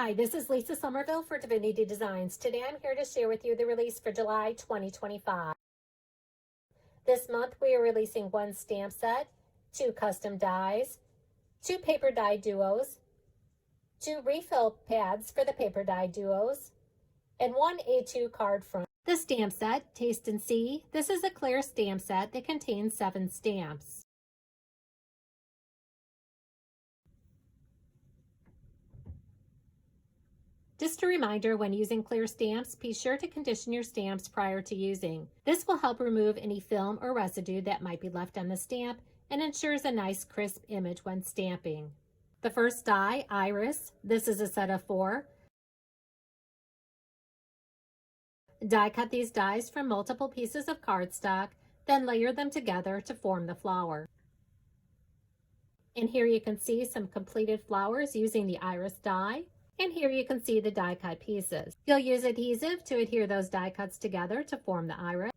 Hi, this is Lisa Somerville for Divinity Designs. Today I'm here to share with you the release for July 2025. This month we are releasing one stamp set, 2 custom dies, 2 paper die duos, 2 refill pads for the paper die duos, and 1 A2 card front. The stamp set, Taste and See. This is a clear stamp set that contains 7 stamps. Just a reminder, when using clear stamps, be sure to condition your stamps prior to using. This will help remove any film or residue that might be left on the stamp and ensures a nice crisp image when stamping. The first die, Iris. This is a set of 4. Die cut these dies from multiple pieces of cardstock, then layer them together to form the flower. And here you can see some completed flowers using the Iris die. And here you can see the die cut pieces. You'll use adhesive to adhere those die cuts together to form the iris.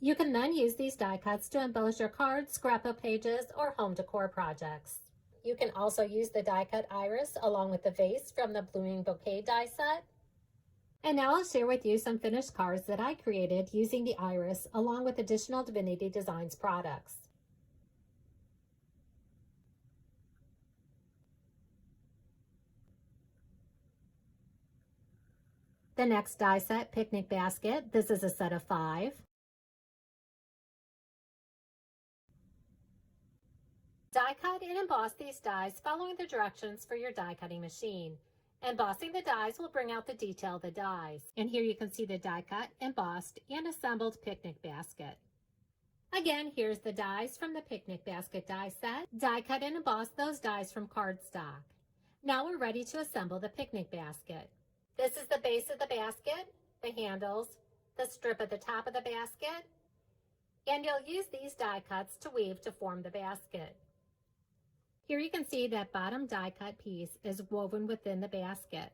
You can then use these die cuts to embellish your cards, scrapbook pages, or home decor projects. You can also use the die cut iris along with the vase from the Blooming Bouquet die set. And now I'll share with you some finished cards that I created using the iris along with additional Divinity Designs products. The next die set, Picnic Basket. This is a set of 5. Die cut and emboss these dies following the directions for your die cutting machine. Embossing the dies will bring out the detail of the dies. And here you can see the die cut, embossed, and assembled picnic basket. Again, here's the dies from the Picnic Basket die set. Die cut and emboss those dies from cardstock. Now we're ready to assemble the picnic basket. This is the base of the basket, the handles, the strip at the top of the basket, and you'll use these die cuts to weave to form the basket. Here you can see that bottom die cut piece is woven within the basket.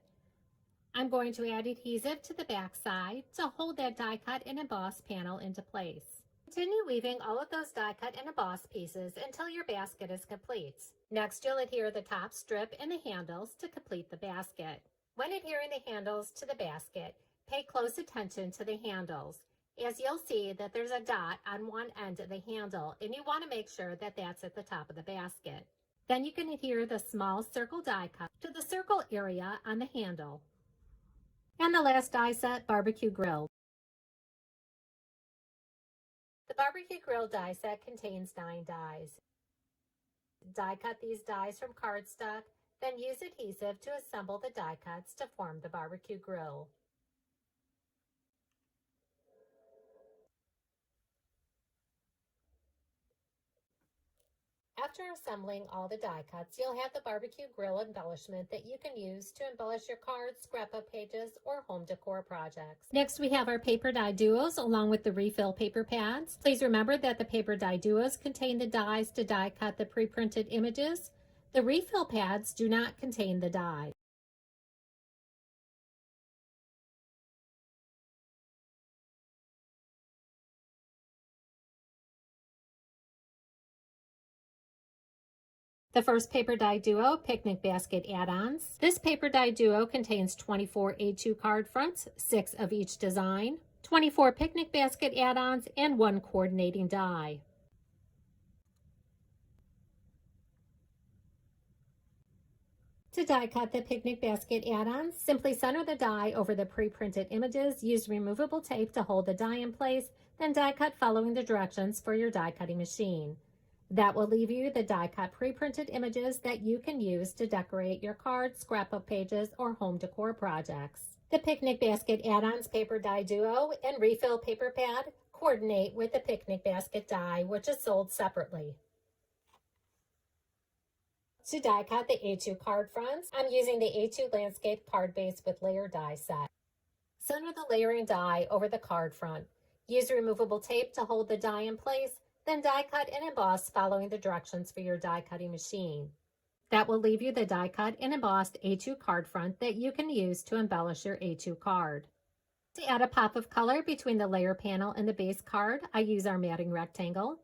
I'm going to add adhesive to the back side to hold that die cut and emboss panel into place. Continue weaving all of those die cut and emboss pieces until your basket is complete. Next, you'll adhere the top strip and the handles to complete the basket. When adhering the handles to the basket, pay close attention to the handles, as you'll see that there's a dot on one end of the handle, and you want to make sure that that's at the top of the basket. Then you can adhere the small circle die cut to the circle area on the handle. And the last die set, Barbecue Grill. The Barbecue Grill die set contains 9 dies. Die cut these dies from cardstock, then use adhesive to assemble the die cuts to form the barbecue grill. After assembling all the die cuts, you'll have the barbecue grill embellishment that you can use to embellish your cards, scrapbook pages, or home decor projects. Next, we have our paper die duos along with the refill paper pads. Please remember that the paper die duos contain the dies to die cut the pre-printed images. The refill pads do not contain the die. The first paper die duo, Picnic Basket add-ons. This paper die duo contains 24 A2 card fronts, 6 of each design, 24 picnic basket add-ons, and 1 coordinating die. To die cut the picnic basket add-ons, simply center the die over the pre-printed images, use removable tape to hold the die in place, then die cut following the directions for your die cutting machine. That will leave you the die cut pre-printed images that you can use to decorate your cards, scrapbook pages, or home decor projects. The Picnic Basket add-ons paper die duo and refill paper pad coordinate with the Picnic Basket die, which is sold separately. To die cut the A2 card fronts, I'm using the A2 landscape card base with layer die set. Center the layering die over the card front. Use removable tape to hold the die in place, then die cut and emboss following the directions for your die cutting machine. That will leave you the die cut and embossed A2 card front that you can use to embellish your A2 card. To add a pop of color between the layer panel and the base card, I use our matting rectangle.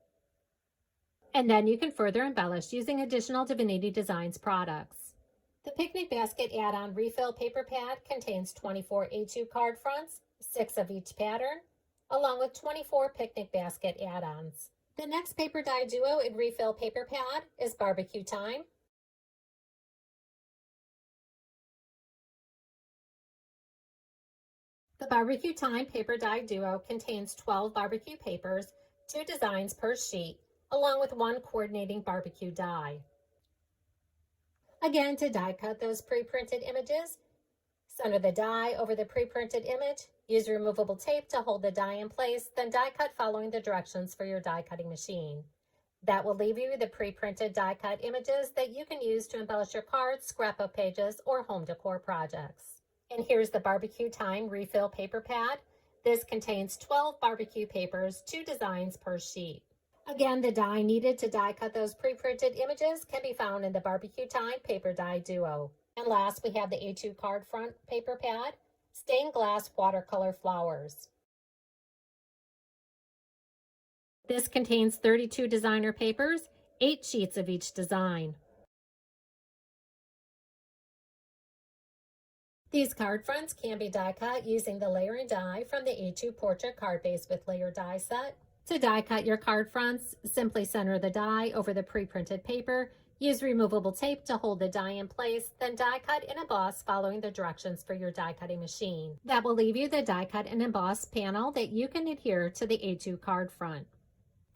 And then you can further embellish using additional Divinity Designs products. The Picnic Basket Add-on Refill Paper Pad contains 24 A2 card fronts, 6 of each pattern, along with 24 picnic basket add-ons. The next paper die duo in Refill Paper Pad is Barbecue Time. The Barbecue Time Paper Die Duo contains 12 barbecue papers, 2 designs per sheet, along with 1 coordinating barbecue die. Again, to die cut those pre-printed images, center the die over the pre-printed image, use removable tape to hold the die in place, then die cut following the directions for your die cutting machine. That will leave you the pre-printed die cut images that you can use to embellish your cards, scrapbook pages, or home decor projects. And here's the Barbecue Time Refill Paper Pad. This contains 12 barbecue papers, 2 designs per sheet. Again, the die needed to die cut those pre-printed images can be found in the Barbecue Time Paper Die Duo. And last, we have the A2 card front paper pad, stained glass watercolor flowers. This contains 32 designer papers, 8 sheets of each design. These card fronts can be die cut using the layering die from the A2 Portrait Card Base with Layer die set. To die cut your card fronts, simply center the die over the pre-printed paper, use removable tape to hold the die in place, then die cut and emboss following the directions for your die cutting machine. That will leave you the die cut and emboss panel that you can adhere to the A2 card front.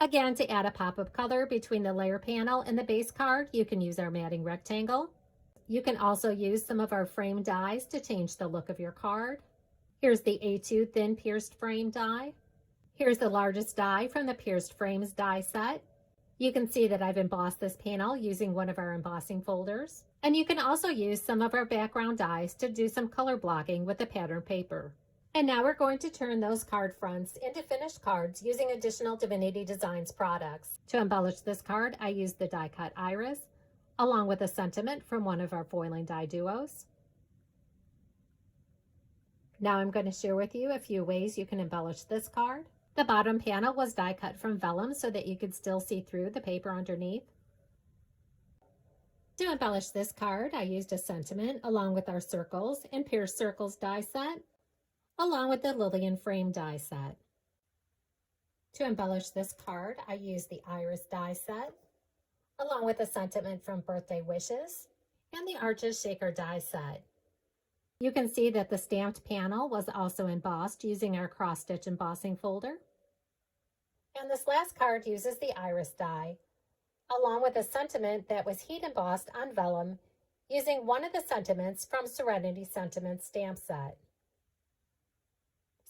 Again, to add a pop of color between the layer panel and the base card, you can use our matting rectangle. You can also use some of our frame dies to change the look of your card. Here's the A2 thin pierced frame die. Here's the largest die from the pierced frames die set. You can see that I've embossed this panel using one of our embossing folders. And you can also use some of our background dies to do some color blocking with the pattern paper. And now we're going to turn those card fronts into finished cards using additional Divinity Designs products. To embellish this card, I used the die cut iris, along with a sentiment from one of our foiling die duos. Now I'm going to share with you a few ways you can embellish this card. The bottom panel was die cut from vellum so that you could still see through the paper underneath. To embellish this card, I used a sentiment along with our circles and pierced circles die set, along with the Lillian frame die set. To embellish this card, I used the iris die set, along with a sentiment from Birthday Wishes, and the Arches Shaker die set. You can see that the stamped panel was also embossed using our cross-stitch embossing folder. And this last card uses the iris die, along with a sentiment that was heat embossed on vellum using one of the sentiments from Serenity Sentiments stamp set.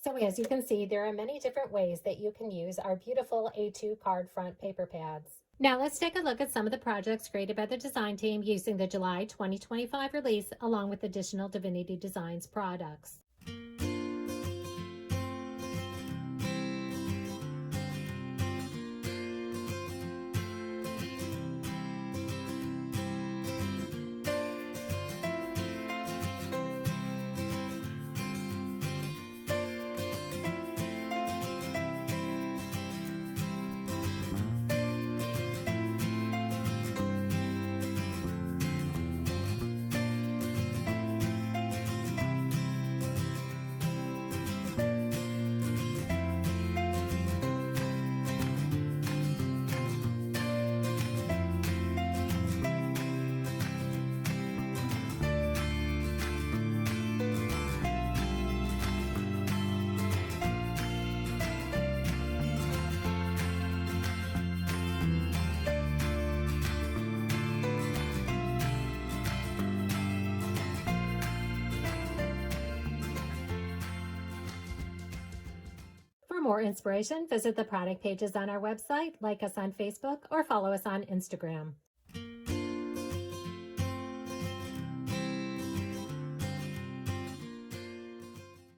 So as you can see, there are many different ways that you can use our beautiful A2 card front paper pads. Now let's take a look at some of the projects created by the design team using the July 2025 release along with additional Divinity Designs products. For more inspiration, visit the product pages on our website, like us on Facebook, or follow us on Instagram.